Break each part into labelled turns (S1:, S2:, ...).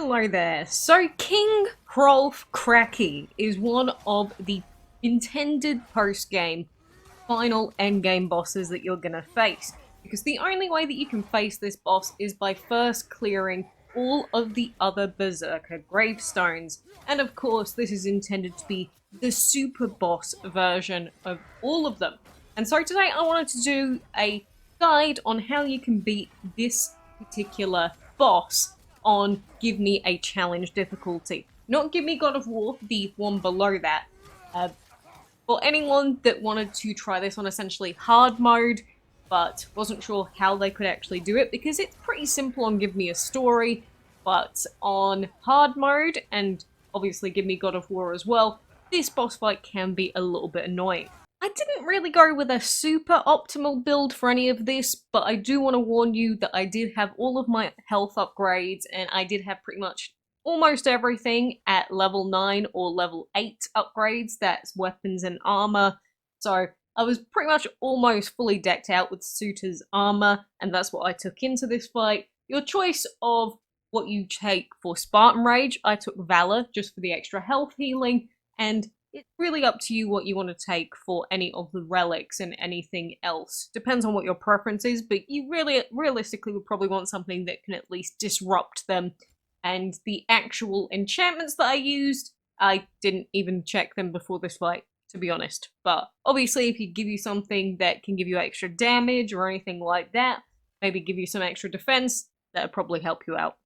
S1: Hello there. So King Hrolf Kraki is one of the intended post-game final endgame bosses that you're gonna face. Because the only way that you can face this boss is by first clearing all of the other berserker gravestones. And of course, this is intended to be the super boss version of all of them. And so today I wanted to do a guide on how you can beat this particular boss on Give Me a Challenge difficulty. Not Give Me God of War, the one below that. For anyone that wanted to try this on essentially hard mode, but wasn't sure how they could actually do it, because it's pretty simple on Give Me a Story, but on hard mode, and obviously Give Me God of War as well, this boss fight can be a little bit annoying. I didn't really go with a super optimal build for any of this, but I do want to warn you that I did have all of my health upgrades, and I did have pretty much almost everything at level 9 or level 8 upgrades. That's weapons and armor. So I was pretty much almost fully decked out with Suitor's armor, and that's what I took into this fight. Your choice of what you take for Spartan Rage, I took Valor just for the extra health healing, and it's really up to you what you want to take for any of the relics and anything else. Depends on what your preference is, but you really realistically would probably want something that can at least disrupt them. And the actual enchantments that I used, I didn't even check them before this fight, to be honest. But obviously if you give you something that can give you extra damage or anything like that, maybe give you some extra defense, that would probably help you out.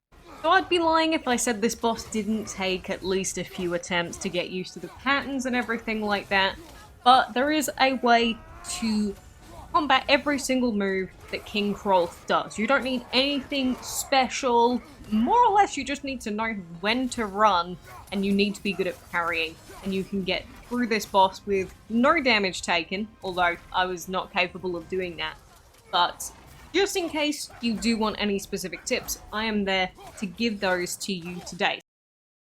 S1: So I'd be lying if I said this boss didn't take at least a few attempts to get used to the patterns and everything like that, but there is a way to combat every single move that King Hrolf does. You don't need anything special, more or less you just need to know when to run, and you need to be good at parrying, and you can get through this boss with no damage taken, although I was not capable of doing that. But just in case you do want any specific tips, I am there to give those to you today.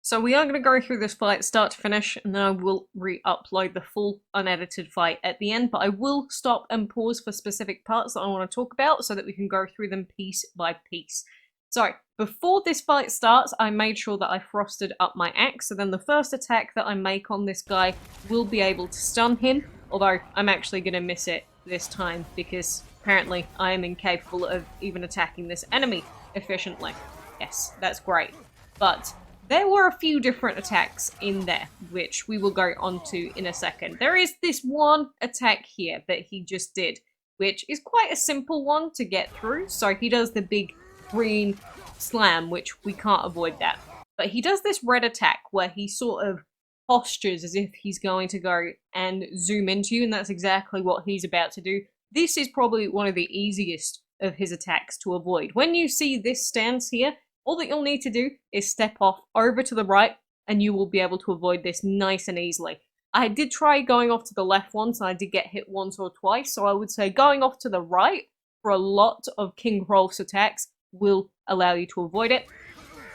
S1: So we are going to go through this fight start to finish, and then I will re-upload the full unedited fight at the end, but I will stop and pause for specific parts that I want to talk about so that we can go through them piece by piece. So, before this fight starts, I made sure that I frosted up my axe, so then the first attack that I make on this guy will be able to stun him, although I'm actually going to miss it this time because apparently I am incapable of even attacking this enemy efficiently. Yes, that's great. But there were a few different attacks in there, which we will go on to in a second. There is this one attack here that he just did, which is quite a simple one to get through. So he does the big green slam, which we can't avoid that. But he does this red attack where he sort of postures as if he's going to go and zoom into you, and that's exactly what he's about to do. This is probably one of the easiest of his attacks to avoid. When you see this stance here, all that you'll need to do is step off over to the right, and you will be able to avoid this nice and easily. I did try going off to the left once, and I did get hit once or twice, so I would say going off to the right for a lot of King Hrolf's attacks will allow you to avoid it.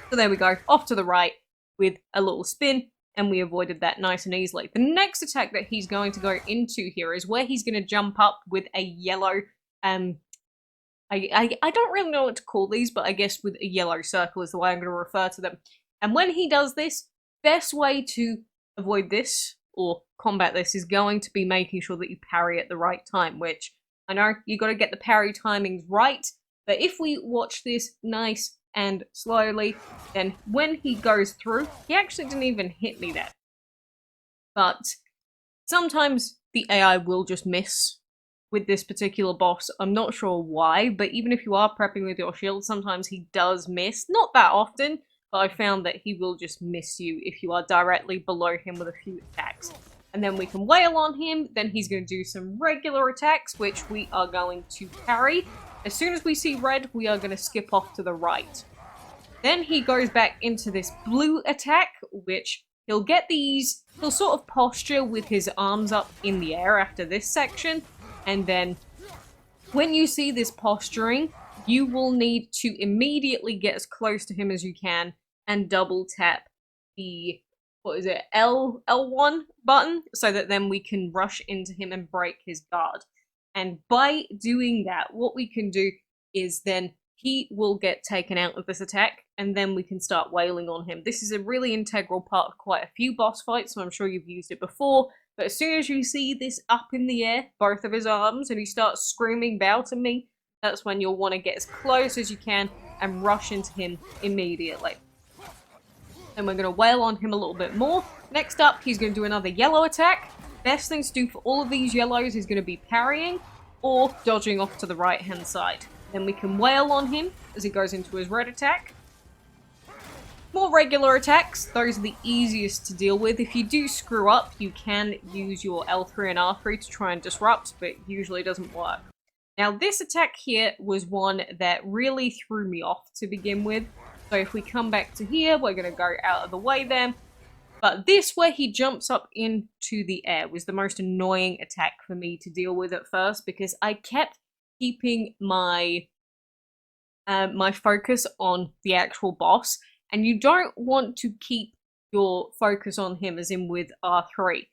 S1: So there we go, off to the right with a little spin, and we avoided that nice and easily. The next attack that he's going to go into here is where he's going to jump up with a yellow, I don't really know what to call these, but I guess with a yellow circle is the way I'm going to refer to them. And when he does this, best way to avoid this, or combat this, is going to be making sure that you parry at the right time, which I know you got to get the parry timings right, but if we watch this nice and slowly, then when he goes through, he actually didn't even hit me there. But sometimes the AI will just miss with this particular boss. I'm not sure why, but even if you are prepping with your shield, sometimes he does miss. Not that often, but I found that he will just miss you if you are directly below him with a few attacks. And then we can wail on him, then he's going to do some regular attacks, which we are going to parry. As soon as we see red, we are going to skip off to the right. Then he goes back into this blue attack, which he'll sort of posture with his arms up in the air after this section. And then when you see this posturing, you will need to immediately get as close to him as you can and double tap the, L1 button, so that then we can rush into him and break his guard. And by doing that, what we can do is then he will get taken out of this attack, and then we can start wailing on him. This is a really integral part of quite a few boss fights, so I'm sure you've used it before, but as soon as you see this up in the air, both of his arms, and he starts screaming, "Bow to me," that's when you'll want to get as close as you can and rush into him immediately. And we're going to wail on him a little bit more. Next up, he's going to do another yellow attack. Best things to do for all of these yellows is going to be parrying or dodging off to the right-hand side. Then we can wail on him as he goes into his red attack. More regular attacks, those are the easiest to deal with. If you do screw up, you can use your L3 and R3 to try and disrupt, but usually doesn't work. Now this attack here was one that really threw me off to begin with. So if we come back to here, we're going to go out of the way there. But this, where he jumps up into the air, was the most annoying attack for me to deal with at first, because I kept keeping my my focus on the actual boss, and you don't want to keep your focus on him as in with R3.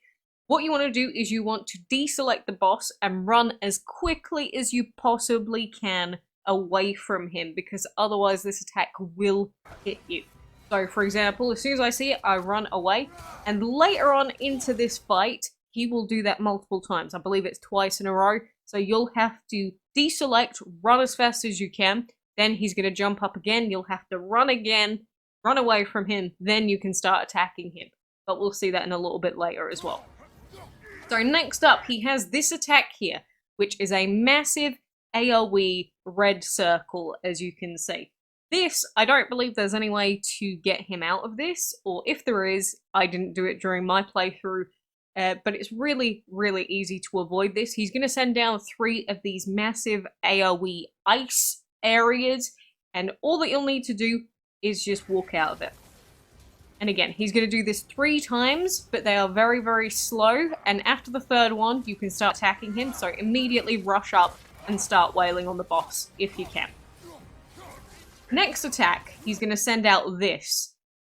S1: What you want to do is you want to deselect the boss and run as quickly as you possibly can away from him, because otherwise this attack will hit you. So for example, as soon as I see it, I run away, and later on into this fight, he will do that multiple times. I believe it's twice in a row, so you'll have to deselect, run as fast as you can, then he's going to jump up again, you'll have to run again, run away from him, then you can start attacking him. But we'll see that in a little bit later as well. So next up, he has this attack here, which is a massive AoE red circle, as you can see. This, I don't believe there's any way to get him out of this, or if there is, I didn't do it during my playthrough, but it's really, really easy to avoid this. He's going to send down 3 of these massive AoE ice areas, and all that you'll need to do is just walk out of it. And again, he's going to do this 3 times, but they are very, very slow, and after the 3rd one, you can start attacking him, so immediately rush up and start wailing on the boss, if you can. Next attack, he's going to send out this.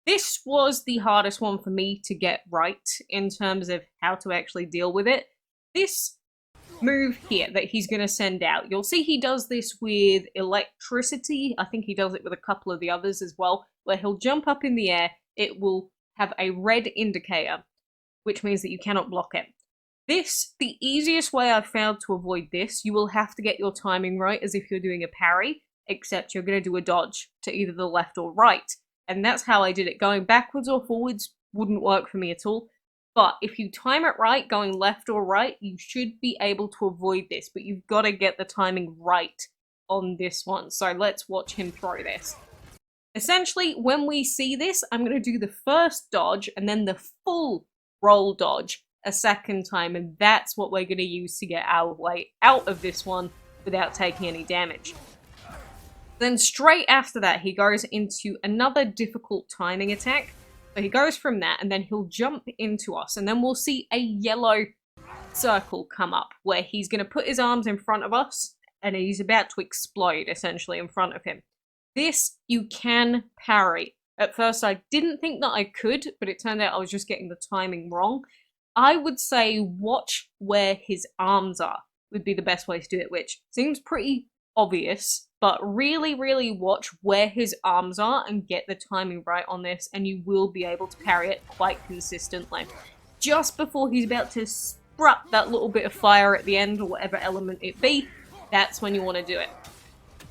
S1: This was the hardest one for me to get right in terms of how to actually deal with it. This move here that he's going to send out, you'll see he does this with electricity. I think he does it with a couple of the others as well, where he'll jump up in the air, it will have a red indicator, which means that you cannot block it. This, the easiest way I've found to avoid this, you will have to get your timing right as if you're doing a parry, except you're going to do a dodge to either the left or right. And that's how I did it. Going backwards or forwards wouldn't work for me at all. But if you time it right, going left or right, you should be able to avoid this. But you've got to get the timing right on this one. So let's watch him throw this. Essentially, when we see this, I'm going to do the first dodge and then the full roll dodge a second time. And that's what we're going to use to get our way out of this one without taking any damage. Then straight after that, he goes into another difficult timing attack. So he goes from that, and then he'll jump into us, and then we'll see a yellow circle come up, where he's going to put his arms in front of us, and he's about to explode, essentially, in front of him. This, you can parry. At first, I didn't think that I could, but it turned out I was just getting the timing wrong. I would say watch where his arms are would be the best way to do it, which seems pretty obvious, but really, really watch where his arms are and get the timing right on this, and you will be able to parry it quite consistently. Just before he's about to sprut that little bit of fire at the end, or whatever element it be, that's when you want to do it.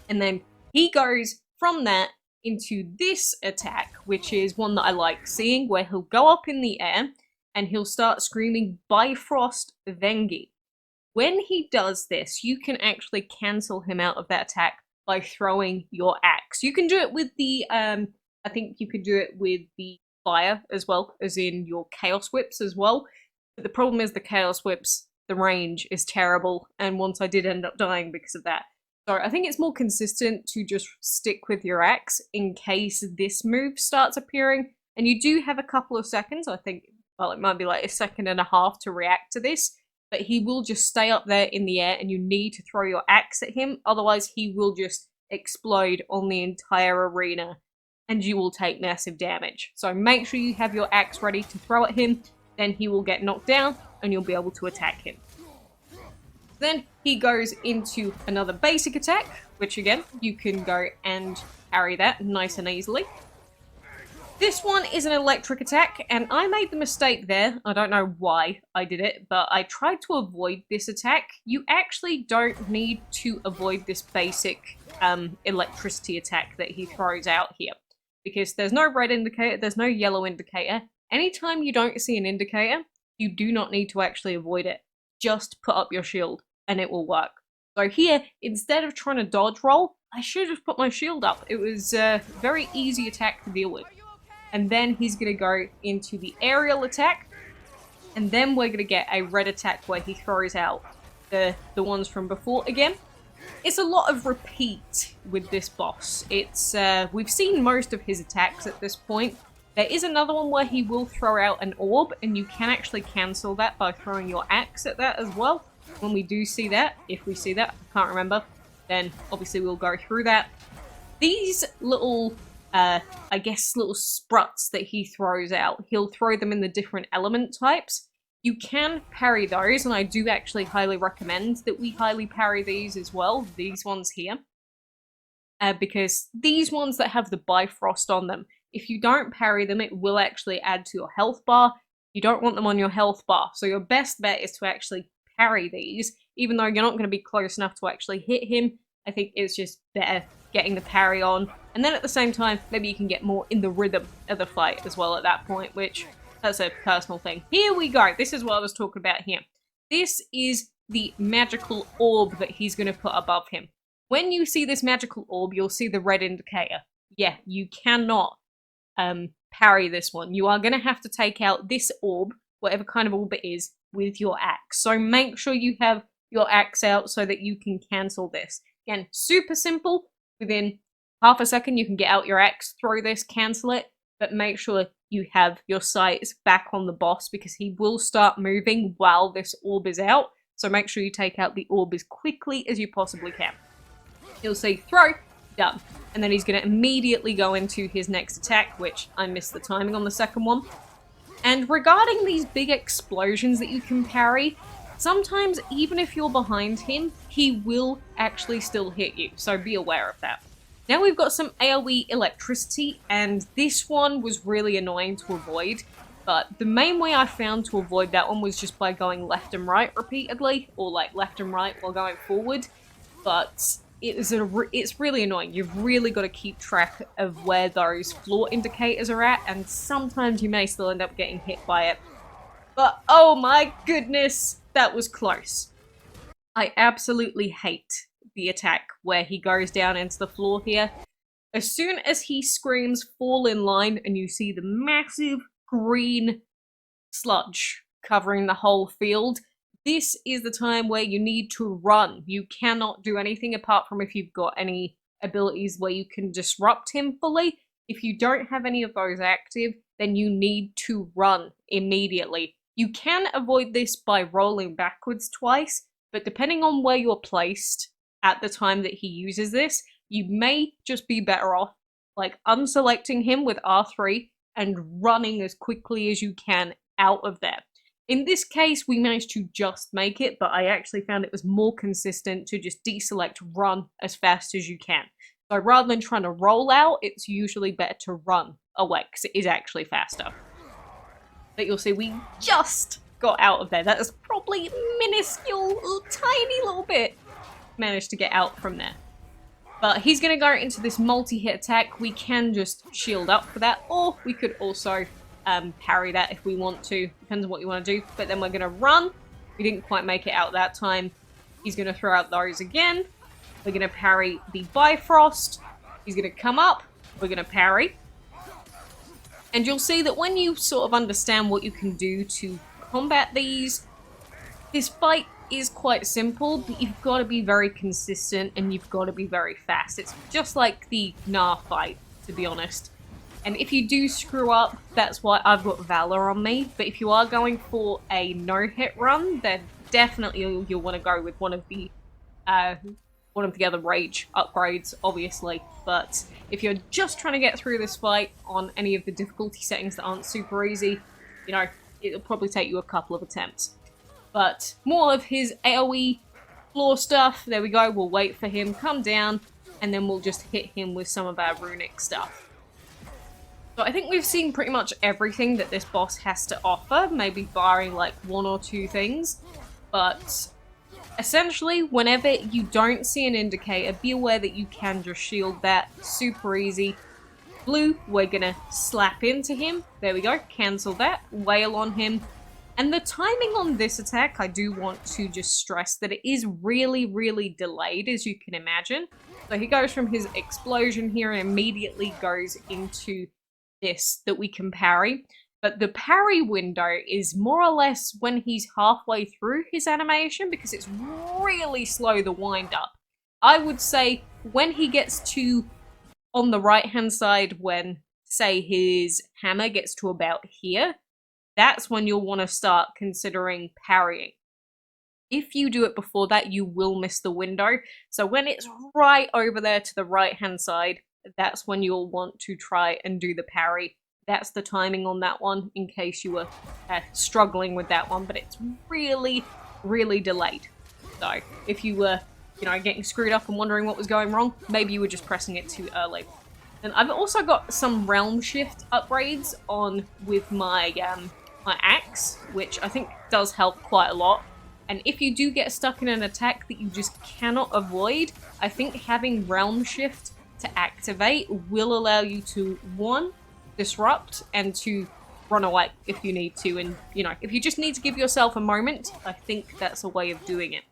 S1: And then he goes from that into this attack, which is one that I like seeing, where he'll go up in the air, and he'll start screaming, "Bifrost Vengi." When he does this, you can actually cancel him out of that attack by throwing your axe. You can do it with the, I think you could do it with the fire as well, as in your chaos whips as well. But the problem is the chaos whips, the range is terrible, and once I did end up dying because of that. So I think it's more consistent to just stick with your axe in case this move starts appearing. And you do have a couple of seconds, I think, well, it might be like 1.5 seconds to react to this. But he will just stay up there in the air, and you need to throw your axe at him. Otherwise, he will just explode on the entire arena, and you will take massive damage. So make sure you have your axe ready to throw at him, then he will get knocked down, and you'll be able to attack him. Then he goes into another basic attack, which again, you can go and parry that nice and easily. This one is an electric attack, and I made the mistake there. I don't know why I did it, but I tried to avoid this attack. You actually don't need to avoid this basic electricity attack that he throws out here, because there's no red indicator, there's no yellow indicator. Anytime you don't see an indicator, you do not need to actually avoid it. Just put up your shield, and it will work. So here, instead of trying to dodge roll, I should have put my shield up. It was a very easy attack to deal with. And then he's going to go into the aerial attack. And then we're going to get a red attack where he throws out the ones from before again. It's a lot of repeat with this boss. It's we've seen most of his attacks at this point. There is another one where he will throw out an orb, and you can actually cancel that by throwing your axe at that as well. When we do see that, if we see that, I can't remember, then obviously we'll go through that. These little I guess little spruts that he throws out, he'll throw them in the different element types. You can parry those, and I do actually highly recommend that we highly parry these as well, these ones here. Because these ones that have the Bifrost on them, if you don't parry them, it will actually add to your health bar. You don't want them on your health bar, so your best bet is to actually parry these, even though you're not going to be close enough to actually hit him. I think it's just better getting the parry on, and then at the same time, maybe you can get more in the rhythm of the fight as well at that point, which, that's a personal thing. Here we go, this is what I was talking about here. This is the magical orb that he's going to put above him. When you see this magical orb, you'll see the red indicator. Yeah, you cannot parry this one. You are going to have to take out this orb, whatever kind of orb it is, with your axe. So make sure you have your axe out so that you can cancel this. Again, super simple. Within half a second, you can get out your axe, throw this, cancel it, but make sure you have your sights back on the boss because he will start moving while this orb is out. So make sure you take out the orb as quickly as you possibly can. You'll see throw, done. And then he's going to immediately go into his next attack, which I missed the timing on the second one. And regarding these big explosions that you can parry, sometimes even if you're behind him, he will actually still hit you, so be aware of that. Now we've got some AoE electricity, and this one was really annoying to avoid, but the main way I found to avoid that one was just by going left and right repeatedly, or like left and right while going forward, but it's really annoying. You've really got to keep track of where those floor indicators are at, and sometimes you may still end up getting hit by it. But oh my goodness, that was close. I absolutely hate the attack where he goes down into the floor here. As soon as he screams fall in line and you see the massive green sludge covering the whole field, this is the time where you need to run. You cannot do anything apart from if you've got any abilities where you can disrupt him fully. If you don't have any of those active, then you need to run immediately. You can avoid this by rolling backwards twice, but depending on where you're placed at the time that he uses this, you may just be better off like unselecting him with R3 and running as quickly as you can out of there. In this case, we managed to just make it, but I actually found it was more consistent to just deselect run as fast as you can. So rather than trying to roll out, it's usually better to run away, because it is actually faster. But you'll see we just got out of there. That is probably minuscule, tiny little bit. Managed to get out from there. But he's going to go into this multi-hit attack. We can just shield up for that, or we could also parry that if we want to. Depends on what you want to do. But then we're going to run. We didn't quite make it out that time. He's going to throw out those again. We're going to parry the Bifrost. He's going to come up. We're going to parry. And you'll see that when you sort of understand what you can do to combat these, this fight is quite simple, but you've got to be very consistent and you've got to be very fast. It's just like the Gnar fight, to be honest. And if you do screw up, that's why I've got Valor on me. But if you are going for a no-hit run, then definitely you'll want to go with one of the other rage upgrades, obviously. But if you're just trying to get through this fight on any of the difficulty settings that aren't super easy, you know, it'll probably take you a couple of attempts. But more of his AoE floor stuff. There we go. We'll wait for him, come down, and then we'll just hit him with some of our runic stuff. So I think we've seen pretty much everything that this boss has to offer, maybe barring like 1 or 2 things. But essentially, whenever you don't see an indicator, be aware that you can just shield that. Super easy. Blue, we're gonna slap into him. There we go. Cancel that. Wail on him. And the timing on this attack, I do want to just stress that it is really, really delayed, as you can imagine. So he goes from his explosion here and immediately goes into this that we can parry. But the parry window is more or less when he's halfway through his animation, because it's really slow, the wind up. I would say when he gets to on the right hand side, when say his hammer gets to about here, that's when you'll want to start considering parrying. If you do it before that, you will miss the window. So when it's right over there to the right hand side, that's when you'll want to try and do the parry. That's the timing on that one, in case you were struggling with that one, but it's really, really delayed. So if you were, you know, getting screwed up and wondering what was going wrong, maybe you were just pressing it too early. And I've also got some realm shift upgrades on with my my axe, which I think does help quite a lot. And if you do get stuck in an attack that you just cannot avoid, I think having realm shift to activate will allow you to, 1, disrupt, and 2, run away if you need to. And, you know, if you just need to give yourself a moment, I think that's a way of doing it.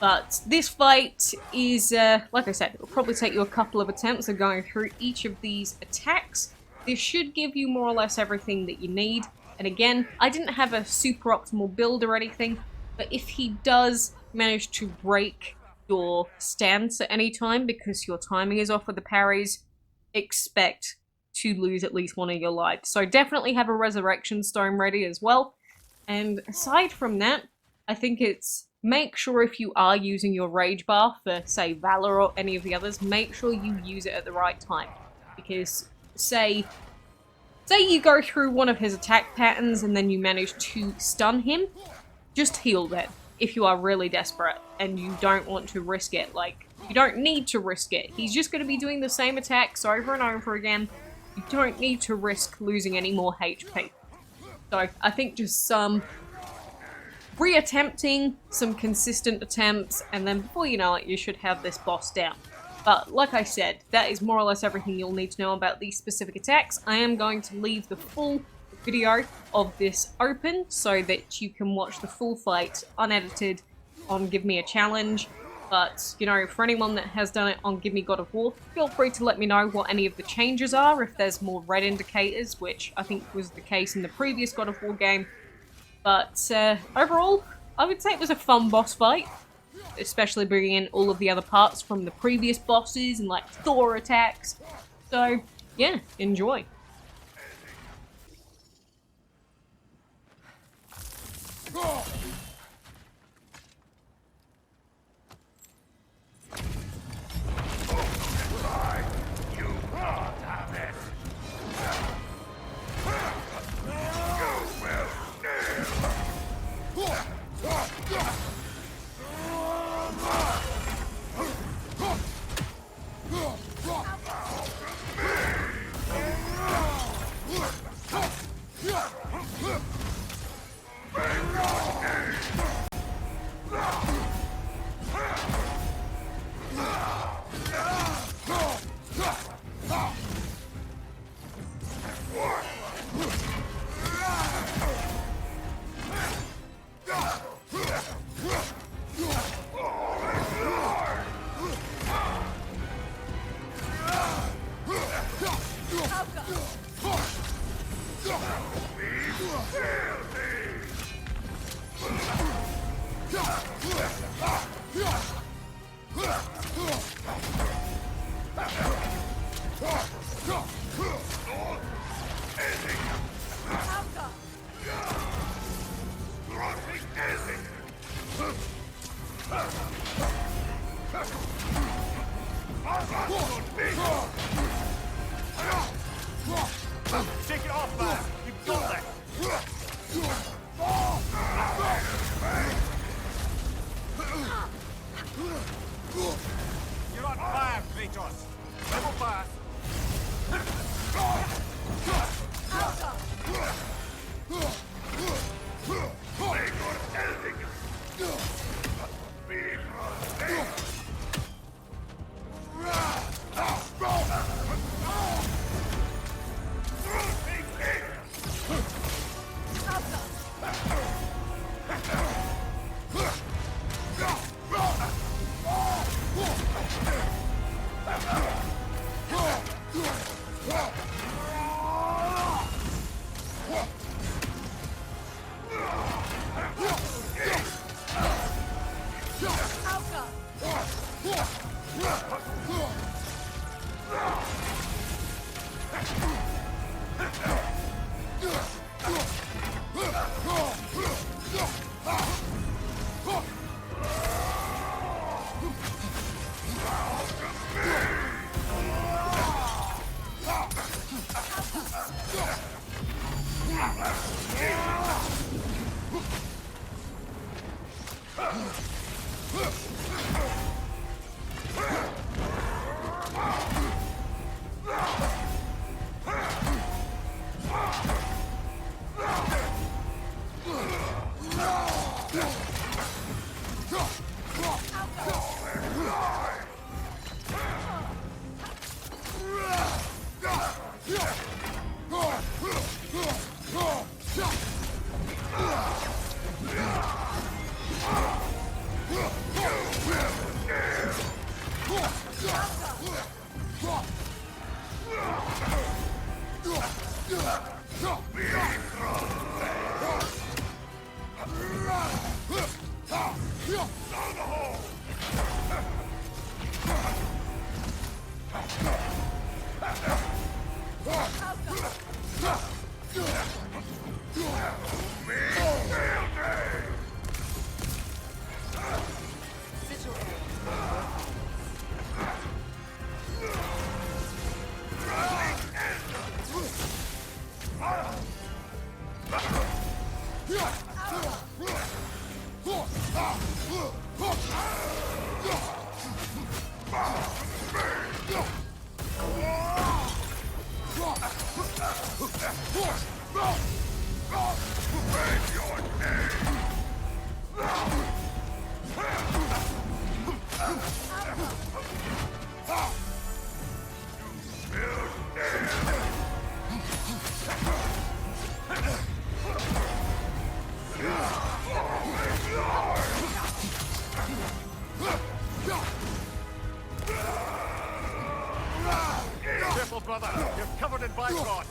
S1: But this fight is, like I said, it will probably take you a couple of attempts of going through each of these attacks. This should give you more or less everything that you need. And again, I didn't have a super optimal build or anything, but if he does manage to break your stance at any time because your timing is off with the parries, expect to lose at least 1 of your lives. So definitely have a resurrection stone ready as well. And aside from that, I think it's make sure if you are using your rage bar for, say, Valor or any of the others, make sure you use it at the right time. Because, say you go through one of his attack patterns and then you manage to stun him, just heal then, if you are really desperate and you don't want to risk it. Like, you don't need to risk it. He's just going to be doing the same attacks over and over again. You don't need to risk losing any more HP. So, I think just some reattempting, some consistent attempts, and then before you know it, you should have this boss down. But like I said, that is more or less everything you'll need to know about these specific attacks. I am going to leave the full video of this open so that you can watch the full fight unedited on Give Me a Challenge. But, you know, for anyone that has done it on Give Me God of War, feel free to let me know what any of the changes are, if there's more red indicators, which I think was the case in the previous God of War game. But overall, I would say it was a fun boss fight, especially bringing in all of the other parts from the previous bosses and like Thor attacks. So yeah, enjoy.
S2: Careful, brother. You're covered in bicon.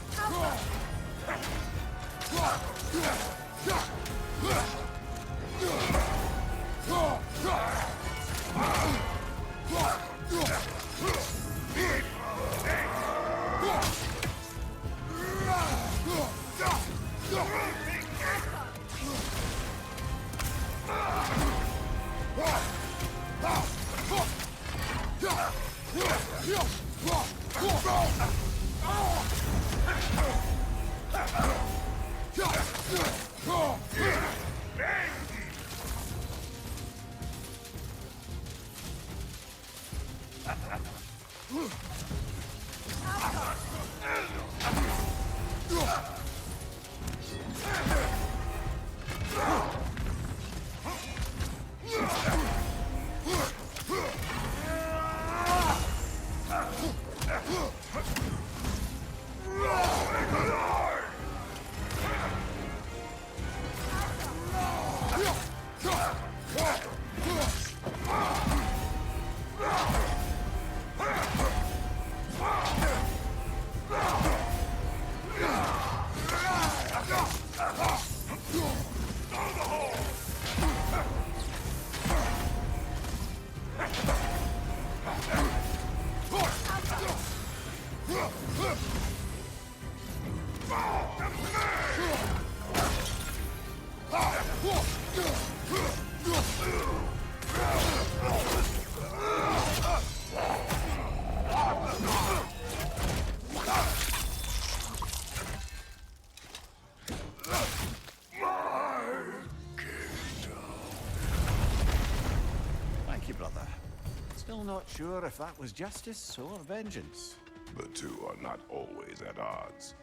S2: Still not sure if that was justice or vengeance.
S3: The two are not always at odds.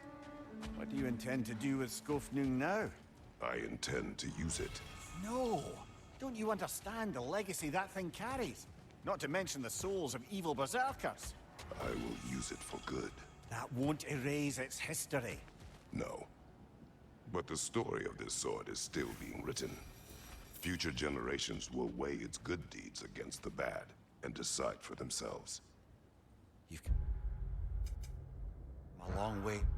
S2: What do you intend to do with Skofnung now?
S3: I intend to use it.
S2: No! Don't you understand the legacy that thing carries? Not to mention the souls of evil berserkers.
S3: I will use it for good.
S2: That won't erase its history.
S3: No. But the story of this sword is still being written. Future generations will weigh its good deeds against the bad and decide for themselves.
S2: long way